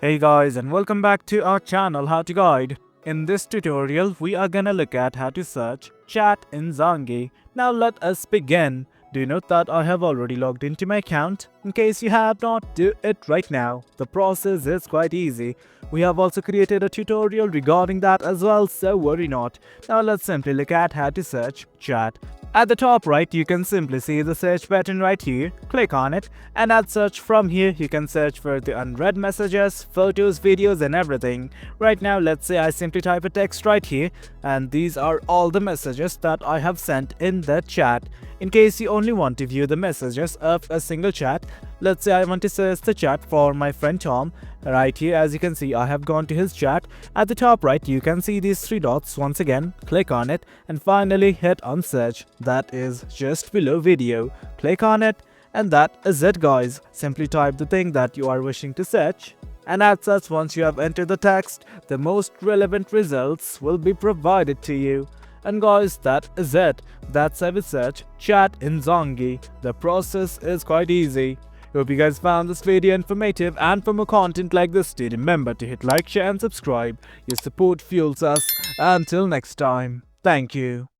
Hey guys, and welcome back to our channel How to Guide. In this tutorial, we are gonna look at how to search chat in Zangi. Now let us begin. Do you note that I have already logged into my account? In case you have not, do it right now. The process is quite easy. We have also created a tutorial regarding that as well, so worry not. Now let's simply look at how to search chat. At the top right, you can simply see the search button right here. Click on it, and at search from here, you can search for the unread messages, photos, videos, and everything. Right now, let's say I simply type a text right here, and these are all the messages that I have sent in the chat. In case you only want to view the messages of a single chat, let's say I want to search the chat for my friend Tom. Right here, as you can see, I have gone to his chat. At the top right, you can see these three dots. Once again, click on it and finally hit on search. That is just below video. Click on it, and that is it, guys. Simply type the thing that you are wishing to search. And as such, once you have entered the text, the most relevant results will be provided to you. And guys, that is it. That's how we search chat in Zangi. The process is quite easy. Hope you guys found this video informative, and for more content like this, do remember to hit like, share and subscribe. Your support fuels us. Until next time, thank you.